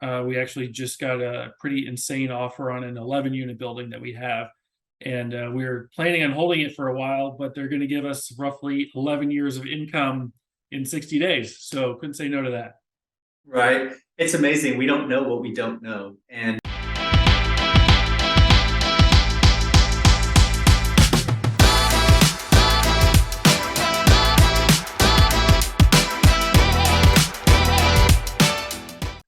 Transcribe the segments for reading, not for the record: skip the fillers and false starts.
We actually just got a pretty insane offer on an 11-unit building that we have. And we're planning on holding it for a while, but they're going to give us roughly 11 years of income in 60 days. So couldn't say no to that. Right. It's amazing. We don't know what we don't know. And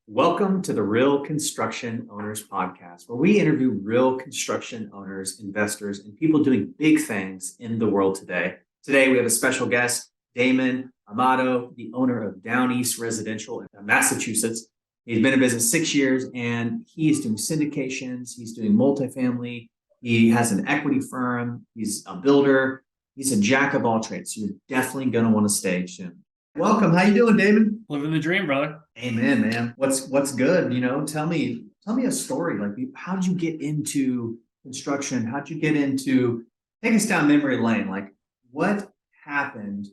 welcome to the Real Construction Owners Podcast, where we interview real construction owners, investors, and people doing big things in the world today. Today, we have a special guest, Damon Amato, the owner of Downeast Residential in Massachusetts. He's been in business 6 years, and he's doing syndications. He's doing multifamily. He has an equity firm. He's a builder. He's a jack of all trades. So you're definitely going to want to stay tuned. Welcome. How you doing, Damon? Living the dream, brother. Amen, man. What's good? Tell me a story. Like, how'd you get into construction? How'd you get into, take us down memory lane? Like, what happened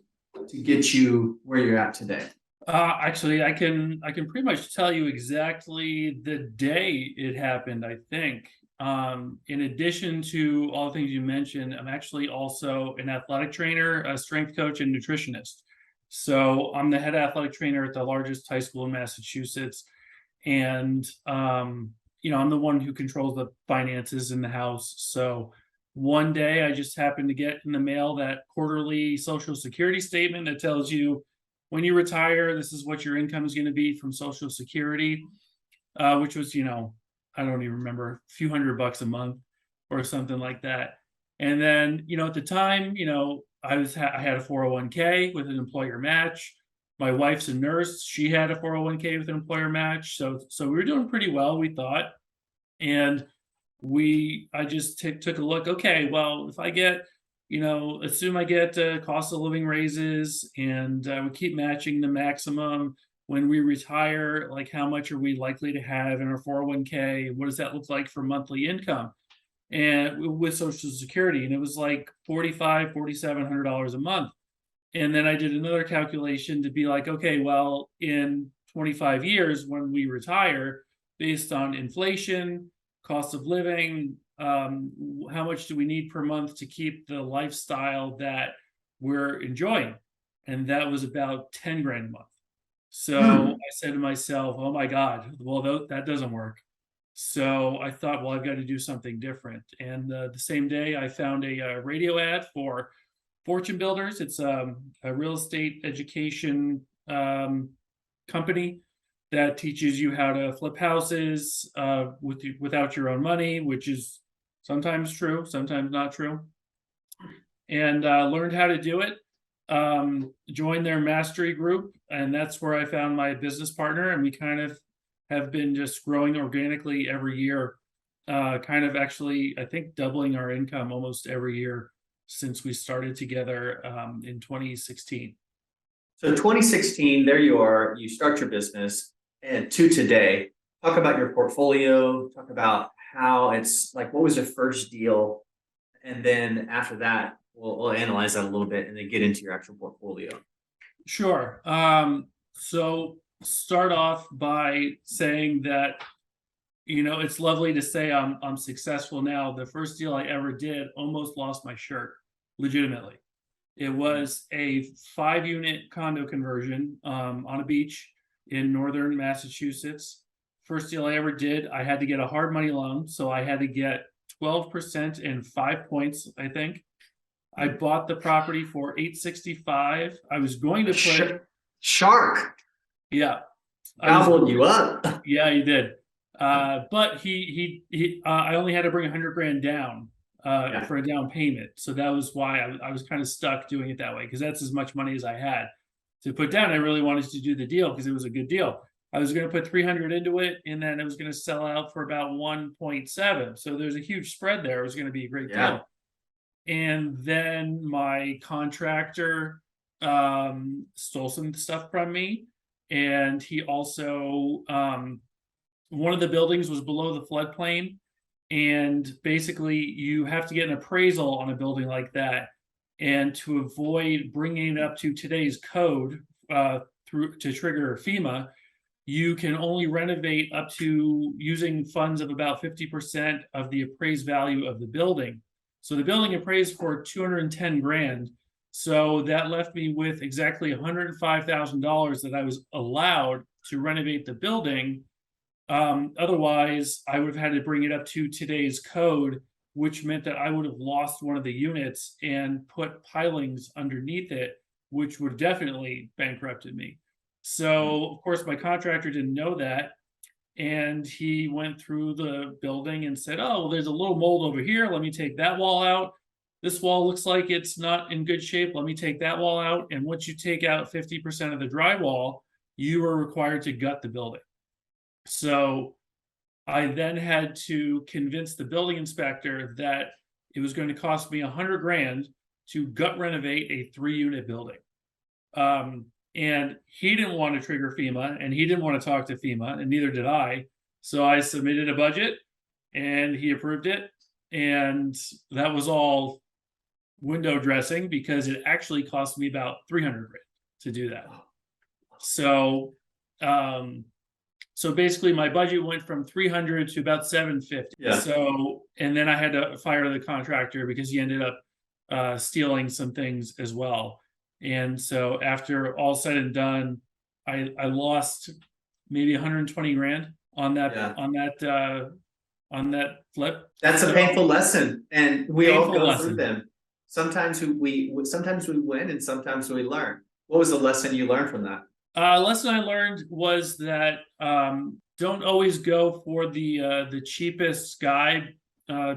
to get you where you're at today? Actually, I can pretty much tell you exactly the day it happened, I think. In addition to all the things you mentioned, I'm actually also an athletic trainer, a strength coach, and nutritionist. So I'm the head athletic trainer at the largest high school in Massachusetts. And, I'm the one who controls the finances in the house. So one day I just happened to get in the mail that quarterly Social Security statement that tells you when you retire, this is what your income is going to be from Social Security, which was, I don't even remember, a few $100 a month or something like that. And then, at the time, I had a 401k with an employer match. My wife's a nurse. She had a 401k with an employer match. So we were doing pretty well, we thought. And I just took a look. Okay, well, if I get, assume I get cost of living raises, and we keep matching the maximum when we retire, like how much are we likely to have in our 401k? What does that look like for monthly income? And with Social Security, and it was like $4,700 a month. And then I did another calculation to be like, okay, well, in 25 years when we retire, based on inflation, cost of living, how much do we need per month to keep the lifestyle that we're enjoying? And that was about 10 grand a month. So I said to myself, oh my God, well, that doesn't work. So I thought, well, I've got to do something different. And the same day, I found a radio ad for Fortune Builders. It's a real estate education company that teaches you how to flip houses without your own money, which is sometimes true, sometimes not true. And learned how to do it. Joined their mastery group, and that's where I found my business partner, and we kind of have been just growing organically every year, kind of actually, I think, doubling our income almost every year since we started together in 2016. So 2016, there you are, you start your business, and to today, talk about your portfolio, talk about how it's like, what was your first deal? And then after that, we'll analyze that a little bit and then get into your actual portfolio. Sure. So start off by saying that, it's lovely to say I'm successful now. The first deal I ever did almost lost my shirt, legitimately. It was a 5-unit condo conversion on a beach in northern Massachusetts. First deal I ever did, I had to get a hard money loan. So I had to get 12% and 5 points, I think. I bought the property for $865. I was going to put Shark. Yeah. Gobbled you up. Yeah, he did. But I only had to bring 100 grand down for a down payment. So that was why I was kind of stuck doing it that way, because that's as much money as I had to put down. I really wanted to do the deal because it was a good deal. I was going to put 300 into it, and then it was going to sell out for about 1.7. So there's a huge spread there. It was going to be a great deal. And then my contractor stole some stuff from me. And he also, one of the buildings was below the floodplain. And basically, you have to get an appraisal on a building like that. And to avoid bringing it up to today's code to trigger FEMA, you can only renovate up to using funds of about 50% of the appraised value of the building. So the building appraised for 210 grand. So that left me with exactly $105,000 that I was allowed to renovate the building. Otherwise, I would have had to bring it up to today's code, which meant that I would have lost one of the units and put pilings underneath it, which would definitely bankrupted me. So, of course, my contractor didn't know that. And he went through the building and said, oh, well, there's a little mold over here. Let me take that wall out. This wall looks like it's not in good shape. Let me take that wall out. And once you take out 50% of the drywall, you are required to gut the building. So I then had to convince the building inspector that it was going to cost me 100 grand to gut renovate a 3-unit building. And he didn't want to trigger FEMA, and he didn't want to talk to FEMA, and neither did I. So I submitted a budget and he approved it. And that was all window dressing, because it actually cost me about 300 grand to do that. So, so basically my budget went from 300 to about 750. Yeah. So, and then I had to fire the contractor because he ended up stealing some things as well. And so after all said and done, I lost maybe 120 grand on that, Yeah. on that flip. That's a painful lesson, and we all Painful go lesson. through them. Sometimes we win, and sometimes we learn. What was the lesson you learned from that? Lesson I learned was that don't always go for the cheapest guide,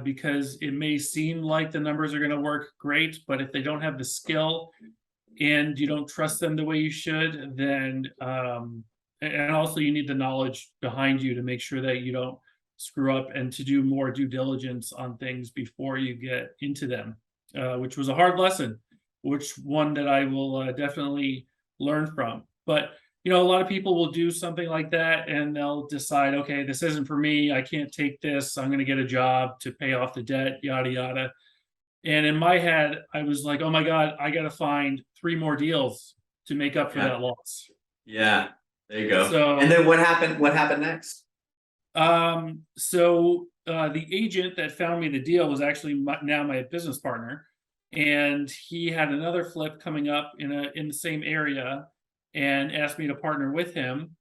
because it may seem like the numbers are going to work great, but if they don't have the skill and you don't trust them the way you should, then and also you need the knowledge behind you to make sure that you don't screw up, and to do more due diligence on things before you get into them, which was a hard lesson, which one that I will definitely learn from. But you know, a lot of people will do something like that and they'll decide, okay, this isn't for me. I can't take this. I'm going to get a job to pay off the debt, yada, yada. And in my head, I was like, oh my God, I got to find 3 more deals to make up for that loss. Yeah, there you go. So, and then what happened? What happened next? So the agent that found me the deal was actually now my business partner, and he had another flip coming up in the same area, and asked me to partner with him.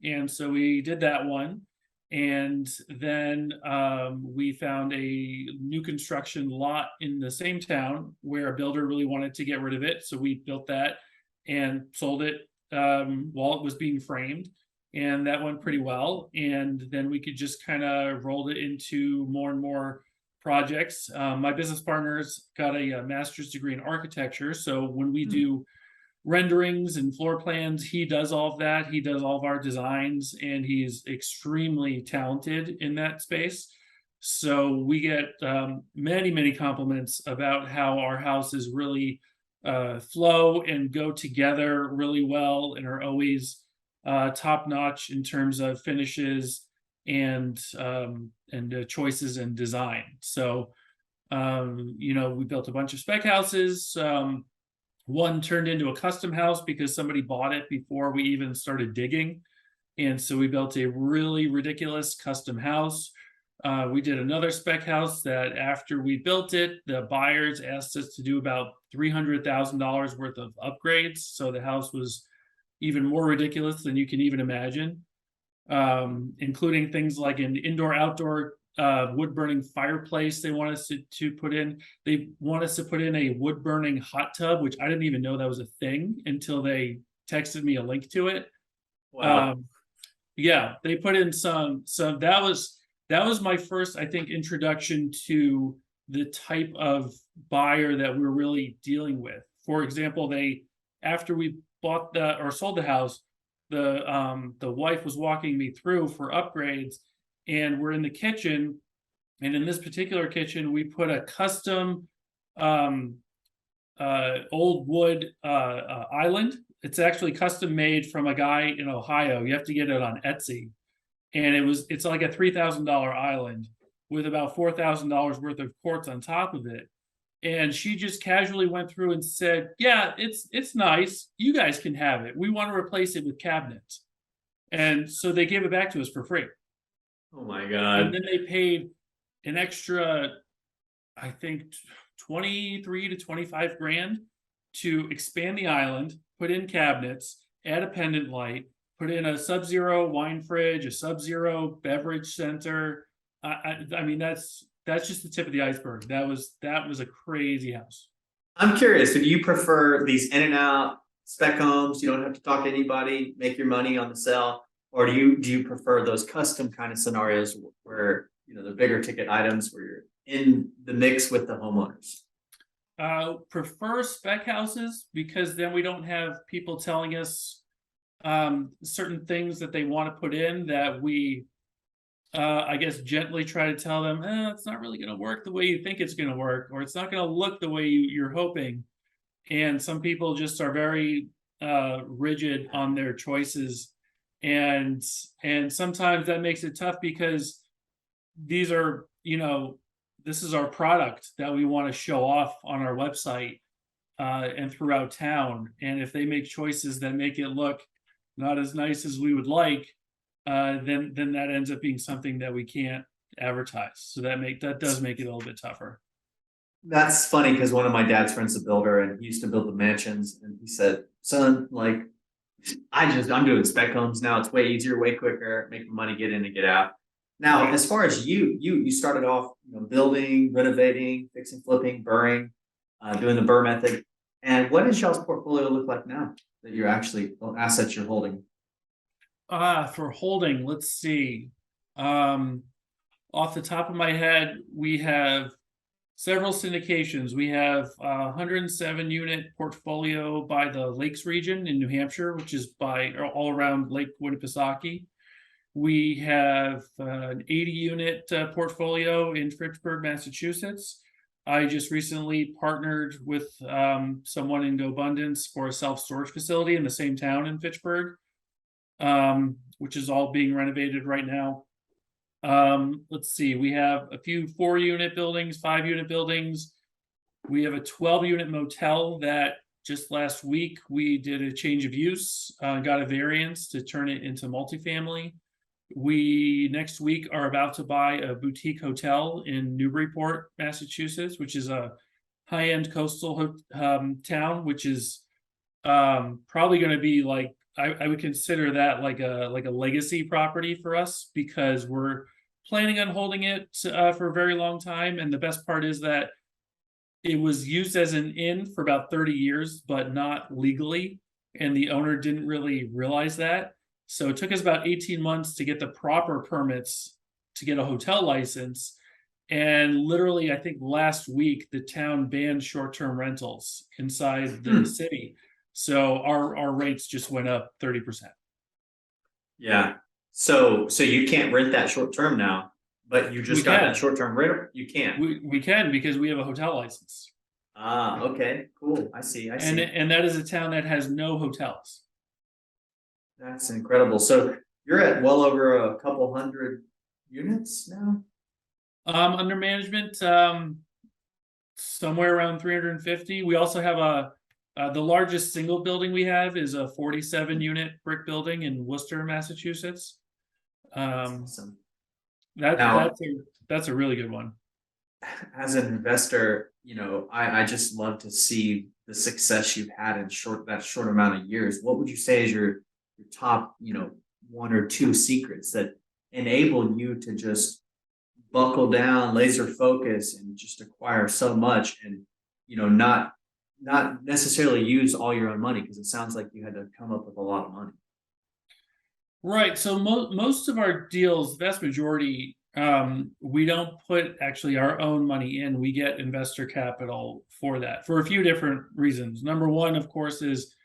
And so we did that one. And then we found a new construction lot in the same town where a builder really wanted to get rid of it. So we built that and sold it while it was being framed. And that went pretty well. And then we could just kind of roll it into more and more projects. My business partner's got a master's degree in architecture. So when we do renderings and floor plans, he does all of that. He does all of our designs, and he's extremely talented in that space. So we get many compliments about how our houses really flow and go together really well, and are always top notch in terms of finishes and choices and design. So you know, we built a bunch of spec houses. One turned into a custom house because somebody bought it before we even started digging. And so we built a really ridiculous custom house. We did another spec house that after we built it, the buyers asked us to do about $300,000 worth of upgrades. So the house was even more ridiculous than you can even imagine, including things like an indoor-outdoor wood-burning fireplace they want us to put in. They want us to put in a wood-burning hot tub, which I didn't even know that was a thing until they texted me a link to it. Wow. Yeah, they put in some that was my first, I think, introduction to the type of buyer that we're really dealing with. For example, after we bought or sold the house, the wife was walking me through for upgrades, and we're in the kitchen, and in this particular kitchen, we put a custom old wood island. It's actually custom made from a guy in Ohio. You have to get it on Etsy. And it's like a $3,000 island with about $4,000 worth of quartz on top of it. And she just casually went through and said, yeah, it's nice. You guys can have it. We want to replace it with cabinets. And so they gave it back to us for free. Oh my And God. then they paid an extra, I think, 23 to 25 grand to expand the island, put in cabinets, add a pendant light, put in a sub-zero wine fridge, a sub-zero beverage center. I mean, that's just the tip of the iceberg. That was a crazy house. I'm curious, do you prefer these in and out spec homes? You don't have to talk to anybody, make your money on the sell, or do you prefer those custom kind of scenarios where the bigger ticket items where you're in the mix with the homeowners? Prefer spec houses because then we don't have people telling us certain things that they want to put in that we I guess gently try to tell them, it's not really going to work the way you think it's going to work, or it's not going to look the way you're hoping. And some people just are very rigid on their choices, and sometimes that makes it tough because these are, this is our product that we want to show off on our website and throughout town. And if they make choices that make it look not as nice as we would like, then that ends up being something that we can't advertise. So that does make it a little bit tougher. That's funny because one of my dad's friends is a builder and he used to build the mansions, and he said, "Son, like I'm doing spec homes now. It's way easier, way quicker, make the money, get in and get out." Now, Right. as far as you started off, building, renovating, fixing, flipping, burring, doing the burr method. And what does y'all's portfolio look like now that you're actually assets you're holding? For holding, let's see. Off the top of my head, we have several syndications. We have a 107 unit portfolio by the Lakes region in New Hampshire, which is by all around Lake Winnipesaukee. We have an 80 unit portfolio in Fitchburg, Massachusetts. I just recently partnered with someone in gobundance for a self-storage facility in the same town in Fitchburg, which is all being renovated right now. Let's see, we have a few 4-unit buildings, 5-unit buildings. We have a 12-unit motel that just last week we did a change of use, got a variance to turn it into multifamily. We next week are about to buy a boutique hotel in Newburyport, Massachusetts, which is a high-end coastal town, which is probably going to be like, I would consider that like a legacy property for us, because we're planning on holding it for a very long time. And the best part is that it was used as an inn for about 30 years, but not legally. And the owner didn't really realize that. So it took us about 18 months to get the proper permits to get a hotel license. And literally, I think last week, the town banned short-term rentals inside the city. So our rates just went up 30%. Yeah. So you can't rent that short term now, but you just got that short term rental. You can. We can, because we have a hotel license. Ah, okay, cool. I see. And that is a town that has no hotels. That's incredible. So you're at well over a couple hundred units now? Under management, somewhere around 350. We also have the largest single building we have is a 47 unit brick building in Worcester, Massachusetts. Awesome. That's a really good one. As an investor, I just love to see the success you've had in that short amount of years. What would you say is your top, 1 or 2 secrets that enable you to just buckle down, laser focus, and just acquire so much, and not necessarily use all your own money, because it sounds like you had to come up with a lot of money. Right. So most of our deals, vast majority, we don't put actually our own money in. We get investor capital for that for a few different reasons. Number one, of course, is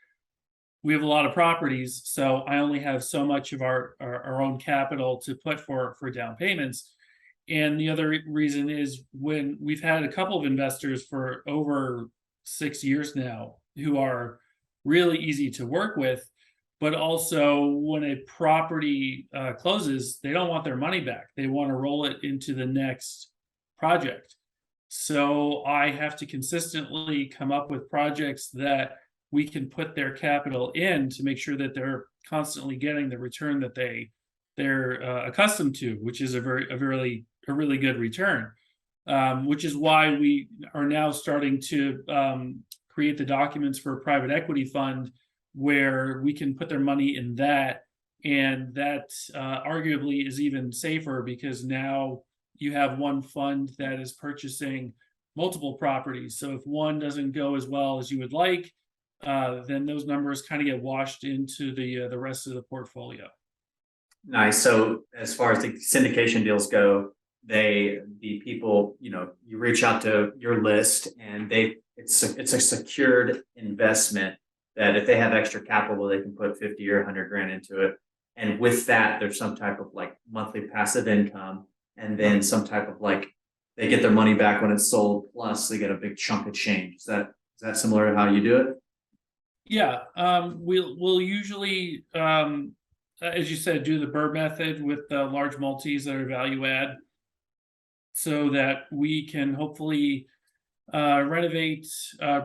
we have a lot of properties, so I only have so much of our own capital to put for down payments. And the other reason is, when we've had a couple of investors for over 6 years now who are really easy to work with, but also when a property closes, they don't want their money back. They want to roll it into the next project. So I have to consistently come up with projects that we can put their capital in to make sure that they're constantly getting the return that they're accustomed to, which is a really good return. Which is why we are now starting to create the documents for a private equity fund where we can put their money in that. And that arguably is even safer because now you have one fund that is purchasing multiple properties. So if one doesn't go as well as you would like, then those numbers kind of get washed into the rest of the portfolio. Nice. So as far as the syndication deals go, the people, you reach out to your list and it's a secured investment that if they have extra capital, they can put 50 or 100 grand into it. And with that, there's some type of like monthly passive income, and then some type of like they get their money back when it's sold, plus they get a big chunk of change. Is that similar to how you do it? Yeah, we'll usually, as you said, do the Burr method with large multis that are value add, so that we can hopefully renovate,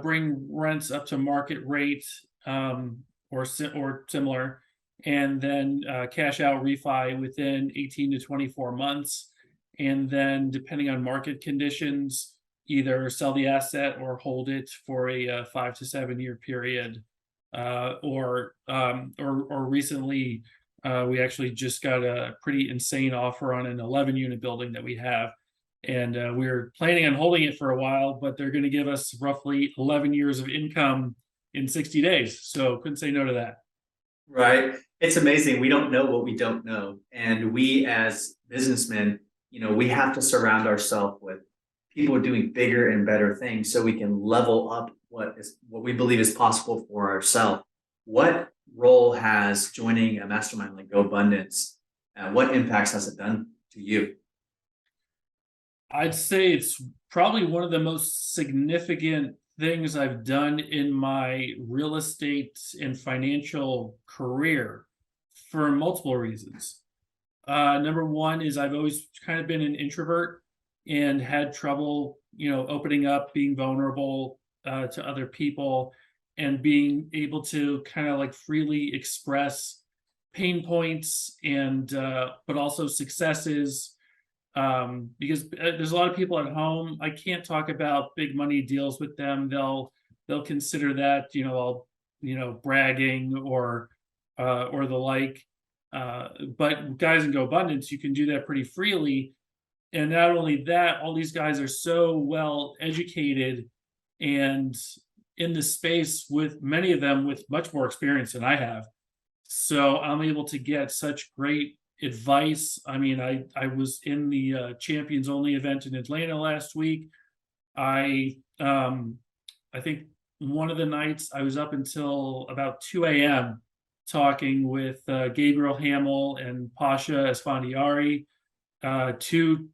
bring rents up to market rate, or similar, and then cash out refi within 18 to 24 months. And then depending on market conditions, either sell the asset or hold it for a 5 to 7 year period. Or recently, we actually just got a pretty insane offer on an 11 unit building that we have. And we're planning on holding it for a while, but they're going to give us roughly 11 years of income in 60 days. So couldn't say no to that. Right. It's amazing. We don't know what we don't know. And we as businessmen, we have to surround ourselves with people doing bigger and better things so we can level up what we believe is possible for ourselves. What role has joining a mastermind like gobundance? What impacts has it done to you? I'd say it's probably one of the most significant things I've done in my real estate and financial career for multiple reasons. Number one is I've always kind of been an introvert and had trouble, opening up, being vulnerable to other people, and being able to kind of like freely express pain points and but also successes. Because there's a lot of people at home, I can't talk about big money deals with them. They'll consider that, bragging or the like. But guys in GoBundance, you can do that pretty freely. And not only that, all these guys are so well educated and in the space, with many of them with much more experience than I have. So I'm able to get such great advice. I mean, I was in the Champions Only event in Atlanta last week. I think one of the nights I was up until about 2 a.m. talking with Gabriel Hamill and Pasha Esfandiari, two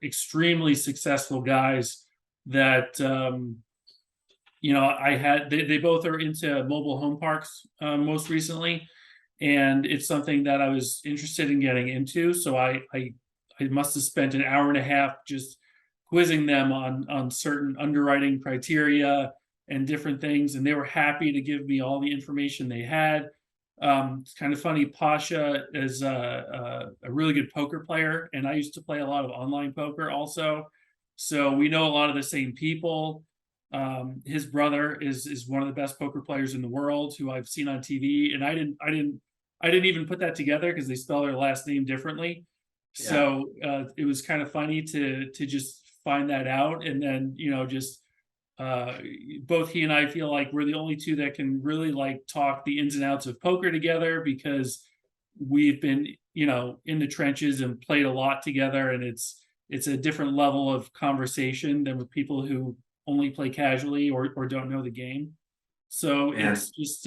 extremely successful guys that I had. They both are into mobile home parks most recently, and it's something that I was interested in getting into. So I must have spent an hour and a half just quizzing them on certain underwriting criteria and different things, and they were happy to give me all the information they had. It's kind of funny. Pasha is a really good poker player, and I used to play a lot of online poker also. So we know a lot of the same people. His brother is one of the best poker players in the world, who I've seen on TV, and I didn't even put that together because they spell their last name differently. Yeah. So it was kind of funny to just find that out, and then just both he and I feel like we're the only two that can really like talk the ins and outs of poker together, because we've been in the trenches and played a lot together, and it's a different level of conversation than with people who only play casually or don't know the game. So It's just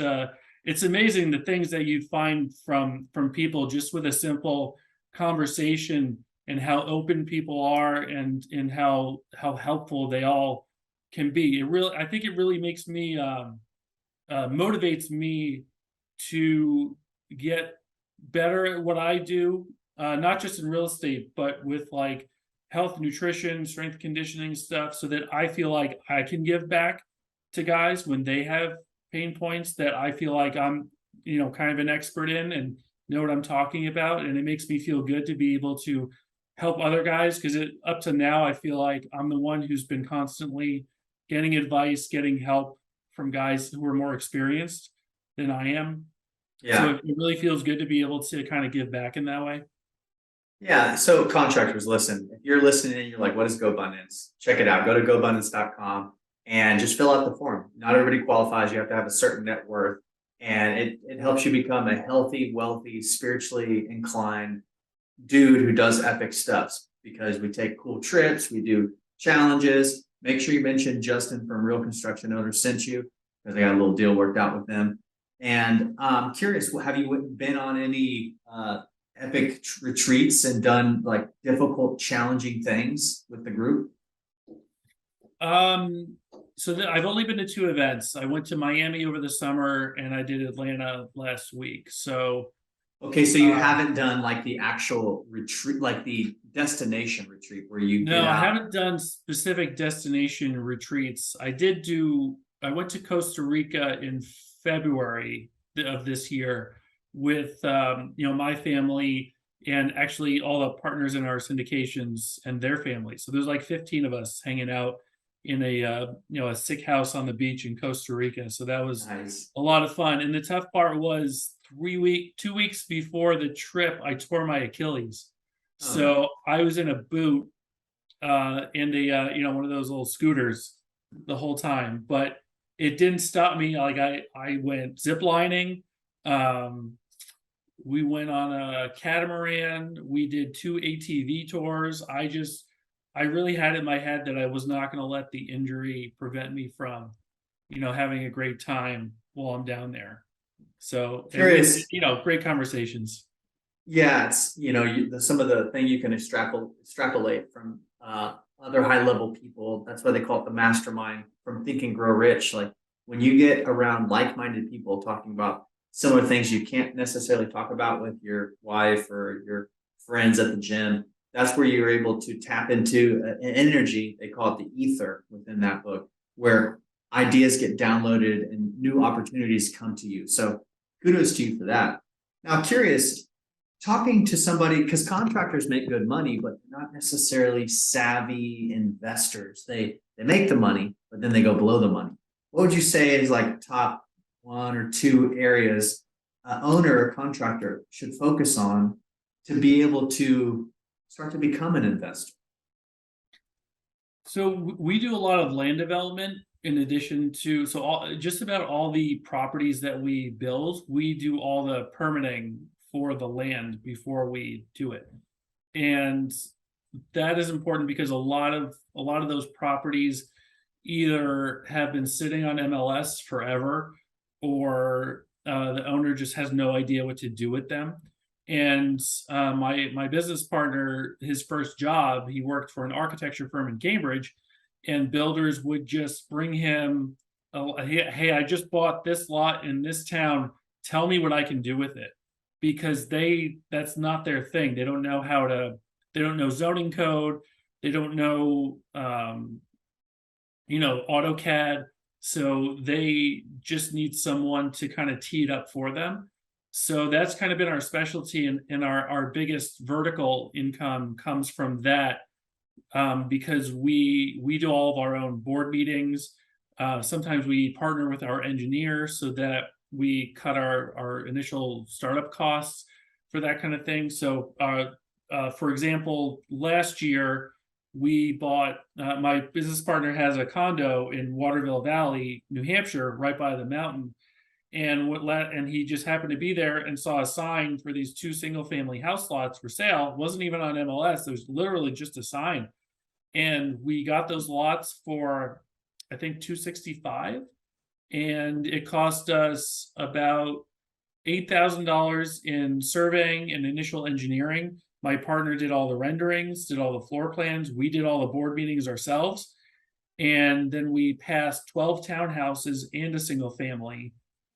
it's amazing the things that you find from people just with a simple conversation, and how open people are, and how helpful they all can be. I think it really makes me motivates me to get better at what I do, not just in real estate, but with like health, nutrition, strength conditioning stuff, so that I feel like I can give back to guys when they have pain points that I feel like I'm kind of an expert in and know what I'm talking about. And it makes me feel good to be able to help other guys, because up to now, I feel like I'm the one who's been constantly getting advice, getting help from guys who are more experienced than I am. So it really feels good to be able to kind of give back in that way. Yeah. So contractors, listen, if you're listening and you're like, what is gobundance? Check it out. Go to gobundance.com and just fill out the form. Not everybody qualifies. You have to have a certain net worth. And it helps you become a healthy, wealthy, spiritually inclined dude who does epic stuffs, because we take cool trips, we do challenges. Make sure you mention Justin from Real Construction Owners sent you, because I got a little deal worked out with them. And I'm curious, have you been on any epic retreats and done like difficult, challenging things with the group? I've only been to 2 events. I went to Miami over the summer and I did Atlanta last week. So okay, so you haven't done like the actual retreat, like the destination retreat where you no, I haven't done specific destination retreats. I went to Costa Rica in February of this year with my family, and actually all the partners in our syndications and their families. So there's like 15 of us hanging out in a sick house on the beach in Costa Rica. So that was nice. a lot of fun. And the tough part was 2 weeks before the trip, I tore my Achilles. So I was in a boot and one of those little scooters the whole time, but it didn't stop me. Like I went zip lining. We went on a catamaran. We did 2 ATV tours. I really had it in my head that I was not going to let the injury prevent me from, having a great time while I'm down there. So curious, great conversations. Yeah, it's some of the thing you can extrapolate from other high level people. That's why they call it the mastermind from Think and Grow Rich. Like when you get around like minded people talking about similar things you can't necessarily talk about with your wife or your friends at the gym, that's where you're able to tap into an energy. They call it the ether within that book, where ideas get downloaded and new opportunities come to you. So kudos to you for that. Now, I'm curious, talking to somebody, because contractors make good money, but not necessarily savvy investors. They make the money, but then they go below the money. What would you say is like top 1 or 2 areas an owner or contractor should focus on to be able to start to become an investor? So we do a lot of land development in addition to, just about all the properties that we build, we do all the permitting for the land before we do it. And that is important because a lot of those properties either have been sitting on MLS forever, or the owner just has no idea what to do with them. And my business partner, his first job, he worked for an architecture firm in Cambridge, and builders would just bring him, hey, I just bought this lot in this town. Tell me what I can do with it. Because that's not their thing. They don't know they don't know zoning code. They don't know, AutoCAD. So they just need someone to kind of tee it up for them. So that's kind of been our specialty, and our biggest vertical income comes from that, because we do all of our own board meetings. Sometimes we partner with our engineers so that we cut our initial startup costs for that kind of thing. So, for example, last year we bought, my business partner has a condo in Waterville Valley, New Hampshire, right by the mountain. And he just happened to be there and saw a sign for these 2 single-family house lots for sale. It wasn't even on MLS. It was literally just a sign. And we got those lots for, I think, $265. And it cost us about $8,000 in surveying and initial engineering. My partner did all the renderings, did all the floor plans. We did all the board meetings ourselves. And then we passed 12 townhouses and a single family.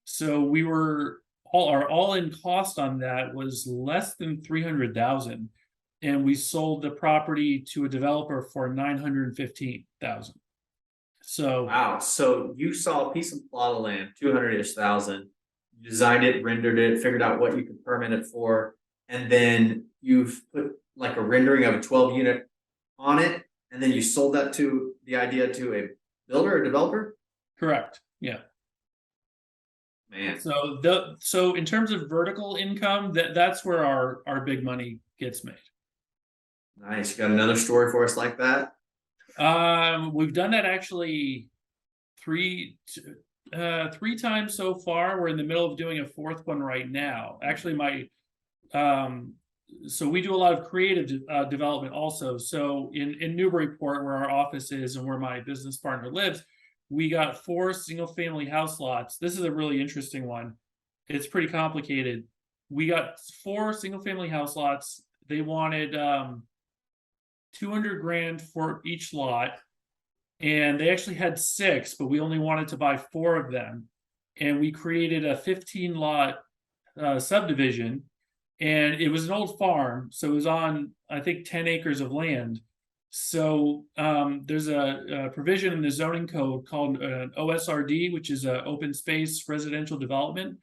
So we were our all-in cost on that was less than $300,000. And we sold the property to a developer for $915,000. So wow. So you saw a piece of plot of land, 200-ish thousand, you designed it, rendered it, figured out what you could permit it for, and then you've put like a rendering of a 12 unit on it, and then you sold that to the idea to a builder or developer? Correct. Yeah. Man, So in terms of vertical income, that's where our big money gets made. nice. You got another story for us like that? We've done that actually three times so far. We're in the middle of doing a fourth one right now. Actually, so we do a lot of creative development also. So in Newburyport, where our office is and where my business partner lives, we got 4 single-family house lots. This is a really interesting one. It's pretty complicated. We got 4 single-family house lots. They wanted 200 grand for each lot, and they actually had 6, but we only wanted to buy 4 of them. And we created a 15 lot subdivision, and it was an old farm, so it was on, I think, 10 acres of land. So there's a provision in the zoning code called an OSRD, which is an open space residential development.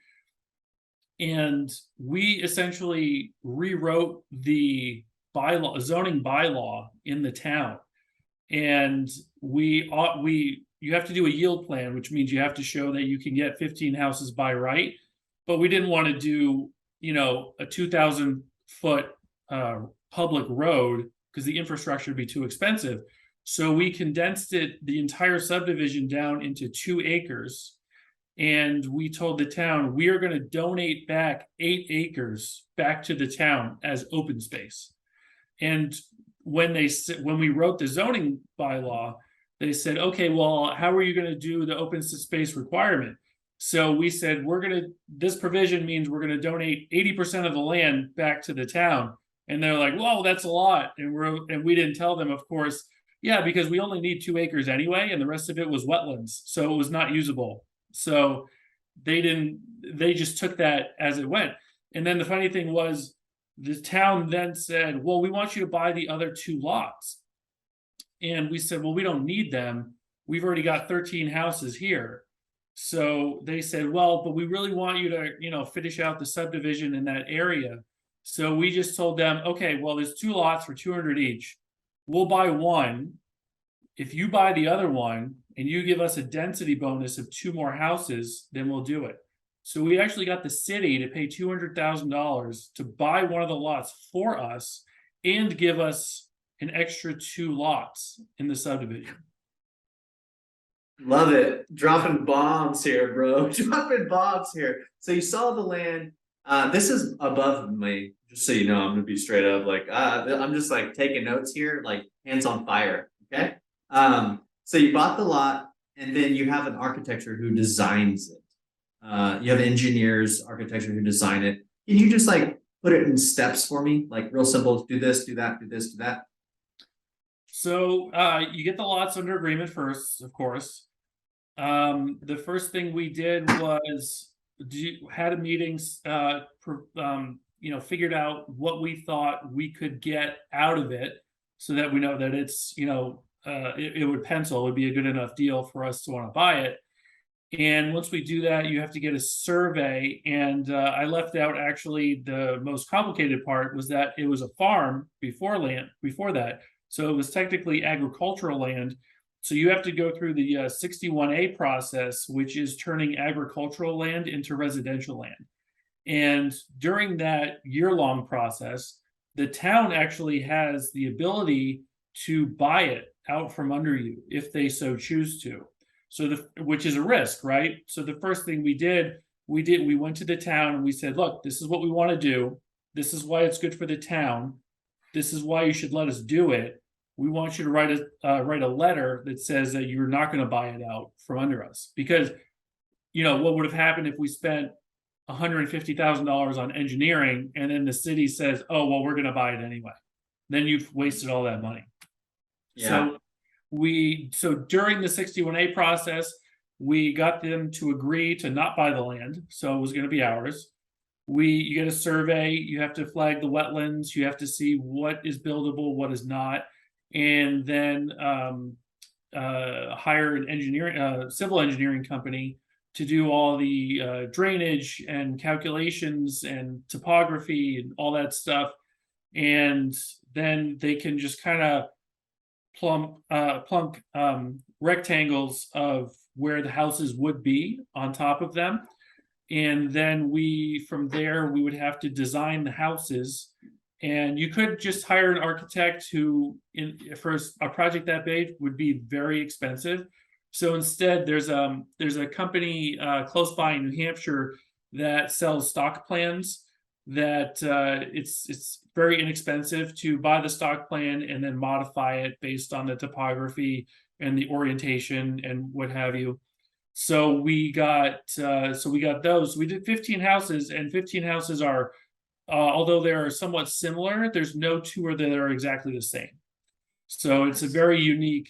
And we essentially rewrote the zoning bylaw in the town. And you have to do a yield plan, which means you have to show that you can get 15 houses by right. But we didn't want to do, a 2,000 foot public road, because the infrastructure would be too expensive. So we condensed the entire subdivision down into 2 acres. And we told the town, we are going to donate back 8 acres back to the town as open space. And when we wrote the zoning bylaw, they said, okay, well, how are you going to do the open space requirement? So we said, this provision means we're going to donate 80% of the land back to the town. And they're like, whoa, that's a lot. And we didn't tell them, of course, yeah, because we only need 2 acres anyway, and the rest of it was wetlands, so it was not usable. So they just took that as it went. And then the funny thing was, the town then said, well, we want you to buy the other 2 lots. And we said, well, we don't need them. We've already got 13 houses here. So they said, well, but we really want you to, finish out the subdivision in that area. So we just told them, okay, well, there's 2 lots for 200 each. We'll buy one. If you buy the other one and you give us a density bonus of 2 more houses, then we'll do it. So we actually got the city to pay $200,000 to buy one of the lots for us and give us an extra 2 lots in the subdivision. Love it. Dropping bombs here, bro. Dropping bombs here. So you saw the land. This is above me, just so you know. I'm gonna be straight up. Like, I'm just like taking notes here, like hands on fire. Okay. So you bought the lot, and then you have an architecture who designs it. You have engineers, architecture who design it. Can you just like put it in steps for me? Like real simple, do this, do that, do this, do that. So you get the lots under agreement first, of course. The first thing we did was had a meeting, figured out what we thought we could get out of it, so that we know that it's, it would pencil, it would be a good enough deal for us to want to buy it. And once we do that, you have to get a survey. And I left out actually the most complicated part was that it was a farm before that. So it was technically agricultural land. So you have to go through the 61A process, which is turning agricultural land into residential land. And during that year-long process, the town actually has the ability to buy it out from under you if they so choose to. So which is a risk, right? So the first thing we went to the town and we said, look, this is what we want to do. This is why it's good for the town. This is why you should let us do it. We want you to write a letter that says that you're not going to buy it out from under us. Because, what would have happened if we spent $150,000 on engineering and then the city says, oh, well, we're going to buy it anyway. Then you've wasted all that money. Yeah. So during the 61A process, we got them to agree to not buy the land. So it was going to be ours. You get a survey, you have to flag the wetlands, you have to see what is buildable, what is not, and then hire an civil engineering company to do all the drainage and calculations and topography and all that stuff. And then they can just kind of plunk rectangles of where the houses would be on top of them. And then from there, we would have to design the houses. And you could just hire an architect who, for a project that big, would be very expensive. So instead, there's a company close by in New Hampshire that sells stock plans. That it's very inexpensive to buy the stock plan and then modify it based on the topography and the orientation and what have you. So we got those. We did 15 houses, and 15 houses are, although they are somewhat similar, there's no two that are exactly the same. So it's a very unique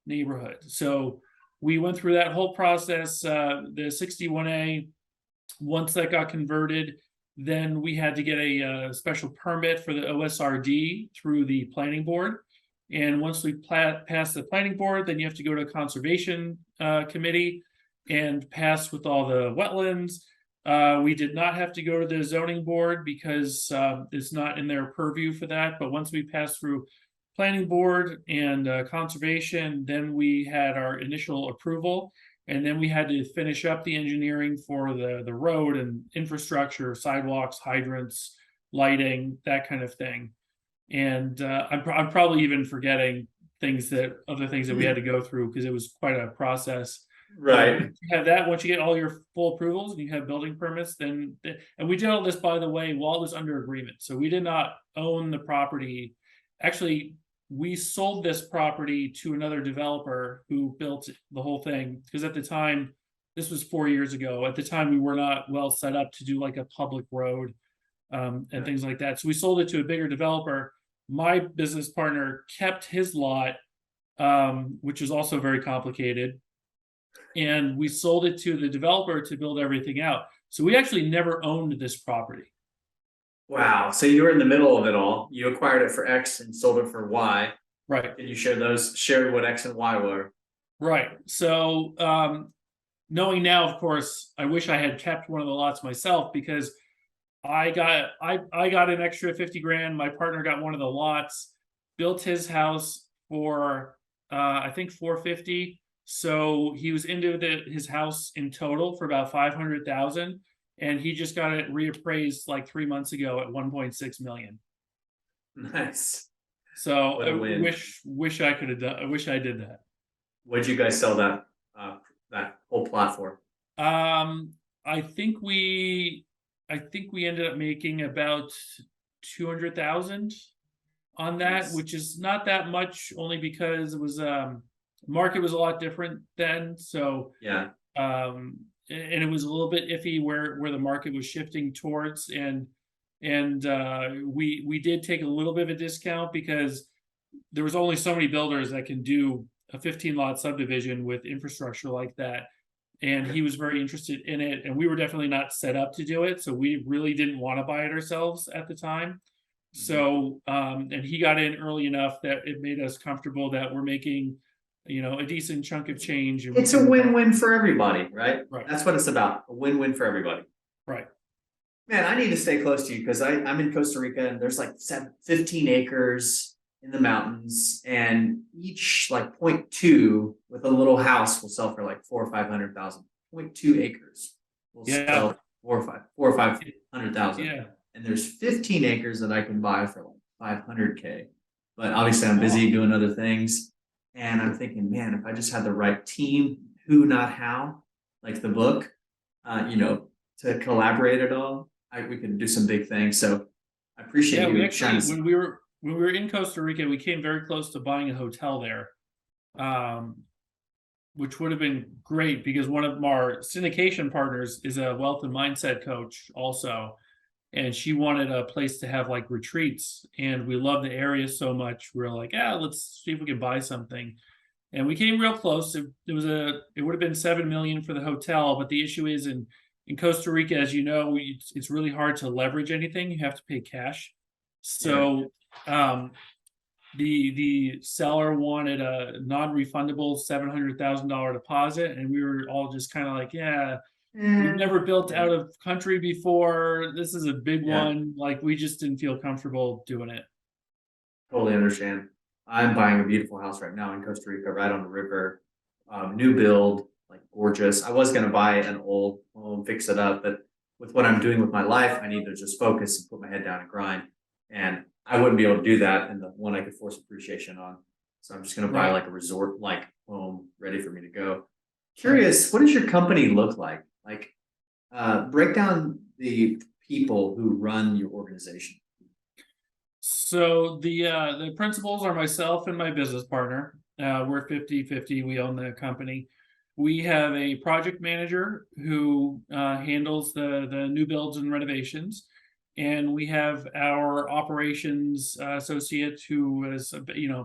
neighborhood. So we went through that whole process. The 61A, once that got converted, then we had to get a special permit for the OSRD through the planning board. And once we pass the planning board, then you have to go to a conservation committee and pass with all the wetlands. We did not have to go to the zoning board because it's not in their purview for that. But once we passed through planning board and conservation, then we had our initial approval. And then we had to finish up the engineering for the road and infrastructure, sidewalks, hydrants, lighting, that kind of thing. And I'm probably even forgetting other things that we had to go through because it was quite a process. Right. You have that. Once you get all your full approvals and you have building permits, and we did all this, by the way, while it was under agreement. So we did not own the property. Actually, we sold this property to another developer who built the whole thing, because at the time, this was 4 years ago, at the time we were not well set up to do like a public road and things like that. So we sold it to a bigger developer. My business partner kept his lot, which is also very complicated. And we sold it to the developer to build everything out. So we actually never owned this property. Wow. So you were in the middle of it all. You acquired it for X and sold it for Y. Right. Did you share what X and Y were? Right. So knowing now, of course, I wish I had kept one of the lots myself, because I got an extra 50 grand. My partner got one of the lots, built his house for I think 450. So he was into his house in total for about 500,000, and he just got it reappraised like 3 months ago at 1.6 million. Nice. So I wish I could have done. I wish I did that. What did you guys sell that whole plot for? I think we ended up making about 200,000 on that, Nice. which is not that much, only because it was market was a lot different then. So yeah, and it was a little bit iffy where the market was shifting towards, and we did take a little bit of a discount because there was only so many builders that can do a 15 lot subdivision with infrastructure like that. And he was very interested in it, and we were definitely not set up to do it. So we really didn't want to buy it ourselves at the time. So, and he got in early enough that it made us comfortable that we're making, a decent chunk of change. And it's a win-win for everybody, right? Right. That's what it's about. A win-win for everybody. Right. Man, I need to stay close to you because I'm in Costa Rica, and there's like 15 acres in the mountains, and each like 0.2 with a little house will sell for like 400,000 or 500,000. 0.2 acres will sell 400,000 or 500,000. Yeah. And there's 15 acres that I can buy for like 500K. But obviously I'm busy doing other things. And I'm thinking, man, if I just had the right team, who, not how, like the book, to collaborate it all, we could do some big things. So I appreciate you. We actually, when we were in Costa Rica, we came very close to buying a hotel there, which would have been great because one of our syndication partners is a wealth and mindset coach also. And she wanted a place to have like retreats, and we love the area so much. We're like, let's see if we can buy something. And we came real close. It would have been 7 million for the hotel, but the issue is in Costa Rica, as you know, it's really hard to leverage anything. You have to pay cash. So the seller wanted a non-refundable $700,000 deposit, and we were all just kind of like, we've never built Yeah. out of country before. This is a big Yeah. one. Like we just didn't feel comfortable doing it. Totally understand. I'm buying a beautiful house right now in Costa Rica, right on the river. New build, like gorgeous. I was gonna buy an old home, fix it up, but with what I'm doing with my life, I need to just focus and put my head down and grind. And I wouldn't be able to do that in the one I could force appreciation on. So I'm just gonna buy Right. like a resort like home ready for me to go. Right. Curious, what does your company look like? Like, break down the people who run your organization. So the principals are myself and my business partner. We're 50-50. We own the company. We have a project manager who handles the new builds and renovations. And we have our operations associate who is,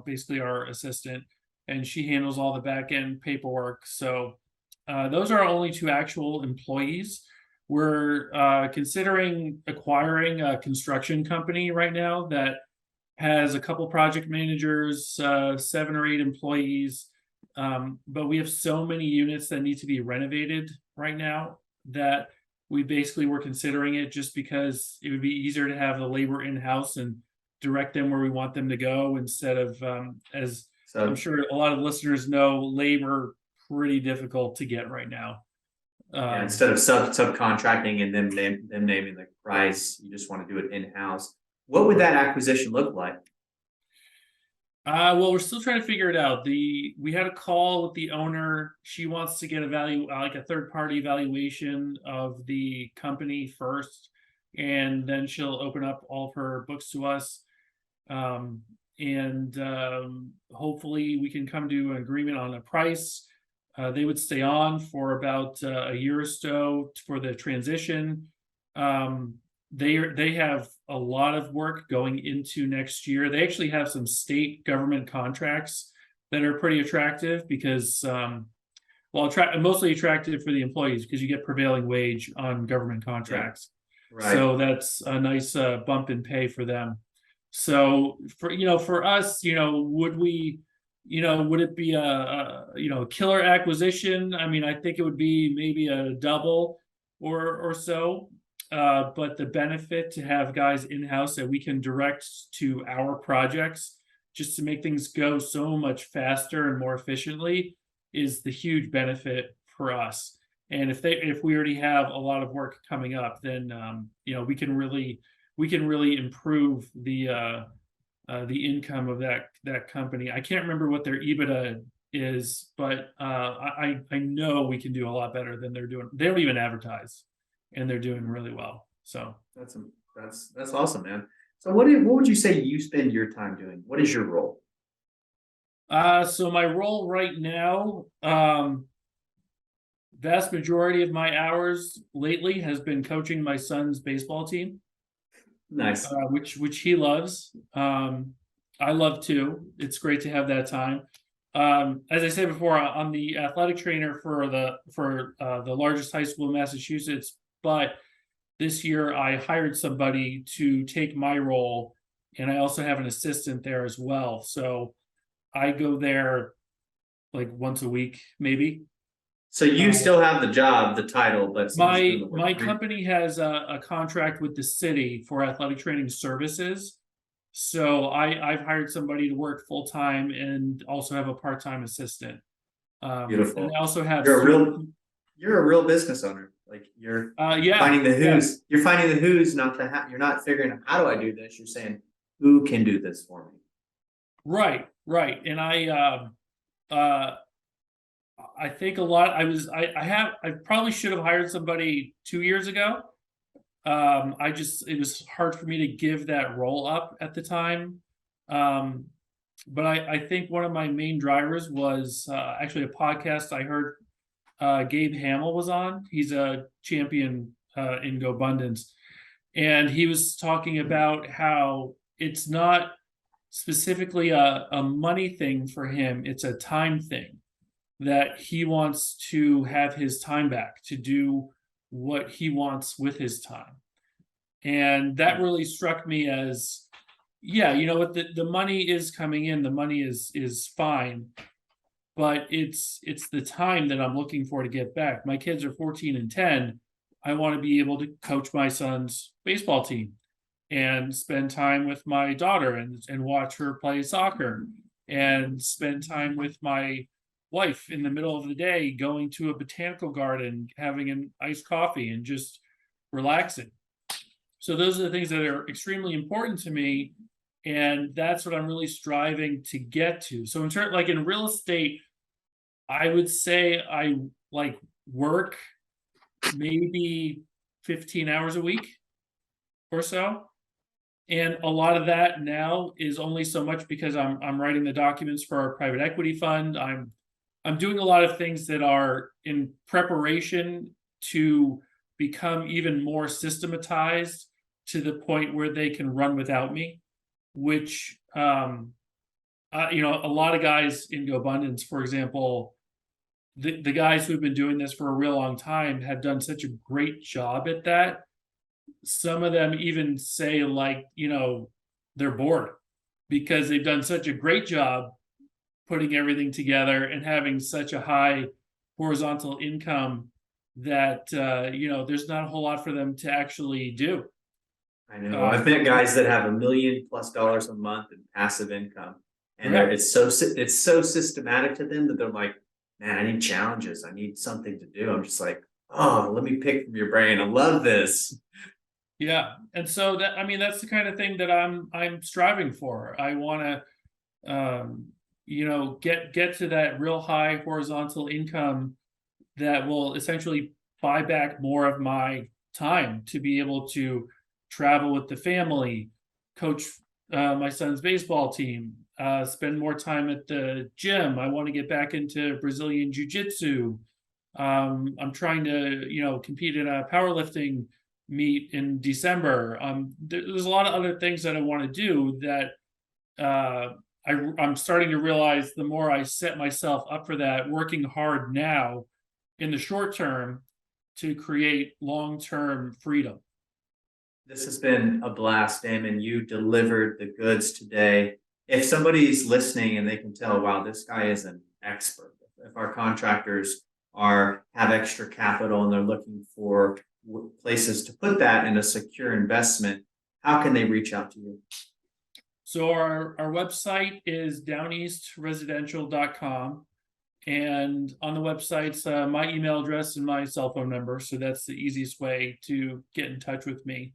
basically our assistant, and she handles all the back end paperwork. So those are our only two actual employees. We're considering acquiring a construction company right now that has a couple project managers, 7 or 8 employees. But we have so many units that need to be renovated right now that we basically were considering it just because it would be easier to have the labor in-house and direct them where we want them to go instead of, as I'm So sure a lot of listeners know, labor pretty difficult to get right now. yeah, Um, instead of subcontracting and them naming the price, you just want to do it in-house. What would that acquisition look like? well, we're still trying to figure it out. We had a call with the owner. She wants to get a value, like a third party valuation of the company first, and then she'll open up all of her books to us. And hopefully we can come to an agreement on a price. They would stay on for about a year or so for the transition. They have a lot of work going into next year. They actually have some state government contracts that are pretty attractive because, mostly attractive for the employees because you get prevailing wage on government Yeah, contracts. right. So that's a nice bump in pay for them. So for us, would it be a killer acquisition? I mean, I think it would be maybe a double or so. But the benefit to have guys in-house that we can direct to our projects just to make things go so much faster and more efficiently is the huge benefit for us. And if we already have a lot of work coming up, then we can really improve the income of that company. I can't remember what their EBITDA is, but I know we can do a lot better than they're doing. They don't even advertise, and they're doing really well. So That's that's awesome, man. So what would you say you spend your time doing? What is your role? so my role right now, vast majority of my hours lately has been coaching my son's baseball team. Nice. Which he loves. I love too. It's great to have that time. As I said before, I'm the athletic trainer for the largest high school in Massachusetts. But this year, I hired somebody to take my role, and I also have an assistant there as well. So I go there like once a week, maybe. So you Uh, still have the job, the title, but someone's doing the my work for you. company has a contract with the city for athletic training services. So I've hired somebody to work full time and also have a part-time assistant. And I Beautiful. also have You're a real you're a real business owner. Like you're yeah, finding the yeah, who's. You're finding the who's, not the how. You're not figuring out how do I do this. You're saying who can do this for me. right. And I think a lot I probably should have hired somebody 2 years ago. It was hard for me to give that role up at the time. But I think one of my main drivers was actually a podcast I heard Gabe Hamill was on. He's a champion in gobundance, and he was talking about how it's not specifically a money thing for him, it's a time thing, that he wants to have his time back to do what he wants with his time. And that really struck me as, yeah, you know what, the money is coming in, the money is fine, but it's the time that I'm looking for to get back. My kids are 14 and 10. I want to be able to coach my son's baseball team and spend time with my daughter and watch her play soccer and spend time with my wife in the middle of the day, going to a botanical garden, having an iced coffee and just relaxing. So those are the things that are extremely important to me. And that's what I'm really striving to get to. So in turn, like in real estate, I would say I like work maybe 15 hours a week or so. And a lot of that now is only so much because I'm writing the documents for our private equity fund. I'm doing a lot of things that are in preparation to become even more systematized to the point where they can run without me, which a lot of guys in GoBundance, for example, the guys who've been doing this for a real long time have done such a great job at that. Some of them even say, like, they're bored because they've done such a great job putting everything together and having such a high horizontal income that there's not a whole lot for them to actually do. I know. I've met guys that have $1 million+ a month in passive income, and Yeah. it's so systematic to them that they're like, man, I need challenges. I need something to do. I'm just like, oh, let me pick from your brain. I love this. Yeah. And so that's the kind of thing that I'm striving for. I want to get to that real high horizontal income that will essentially buy back more of my time to be able to travel with the family, coach my son's baseball team, spend more time at the gym. I want to get back into Brazilian jiu-jitsu. I'm trying to, compete in a powerlifting meet in December. There's a lot of other things that I want to do that I'm starting to realize the more I set myself up for that, working hard now in the short term to create long-term freedom. This has been a blast, Damon. You delivered the goods today. If somebody's listening and they can tell, wow, this guy is an expert. If our contractors have extra capital and they're looking for places to put that in a secure investment, how can they reach out to you? So our website is downeastresidential.com. And on the website's my email address and my cell phone number. So that's the easiest way to get in touch with me.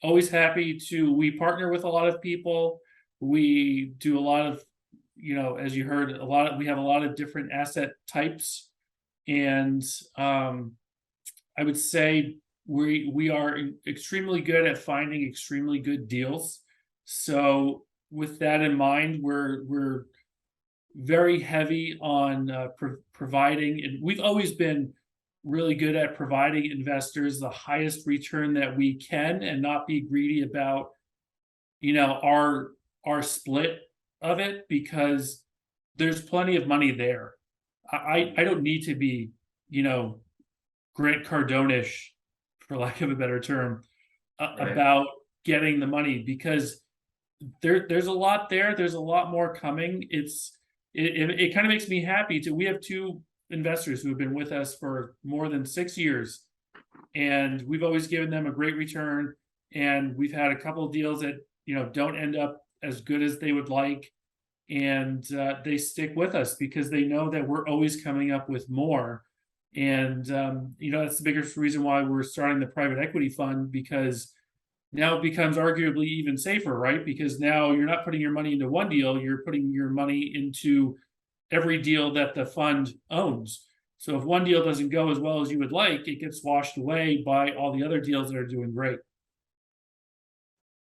Always happy we partner with a lot of people. We do a lot of, as you heard, we have a lot of different asset types. And I would say we are extremely good at finding extremely good deals. So with that in mind, we're very heavy on providing, and we've always been really good at providing investors the highest return that we can and not be greedy about our split of it, because there's plenty of money there. I don't need to be Grant Cardone-ish, for lack of a better term, Right. about getting the money, because there's a lot there. There's a lot more coming. It kind of makes me happy we have two investors who have been with us for more than 6 years, and we've always given them a great return. And we've had a couple of deals that don't end up as good as they would like, and they stick with us because they know that we're always coming up with more. And that's the biggest reason why we're starting the private equity fund, because now it becomes arguably even safer, right? Because now you're not putting your money into one deal, you're putting your money into every deal that the fund owns. So if one deal doesn't go as well as you would like, it gets washed away by all the other deals that are doing great.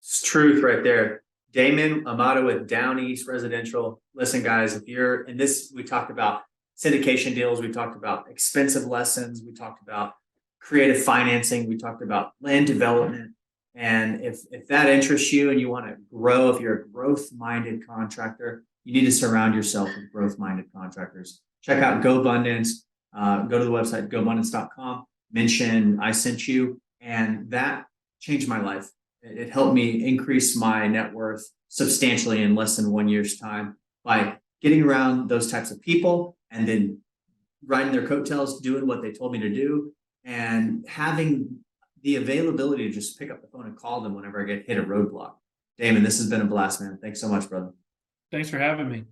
It's truth right there. Damon, Amato with Downeast Residential. Listen, guys, if you're in this, we talked about syndication deals, we talked about expensive lessons, we talked about creative financing, we talked about land development. And if that interests you and you want to grow, if you're a growth-minded contractor, you need to surround yourself with growth-minded contractors. Check out GoBundance. Go to the website, gobundance.com. Mention I sent you, and that changed my life. It helped me increase my net worth substantially in less than 1 year's time by getting around those types of people and then riding their coattails, doing what they told me to do, and having the availability to just pick up the phone and call them whenever I hit a roadblock. Damon, this has been a blast, man. Thanks so much, brother. Thanks for having me.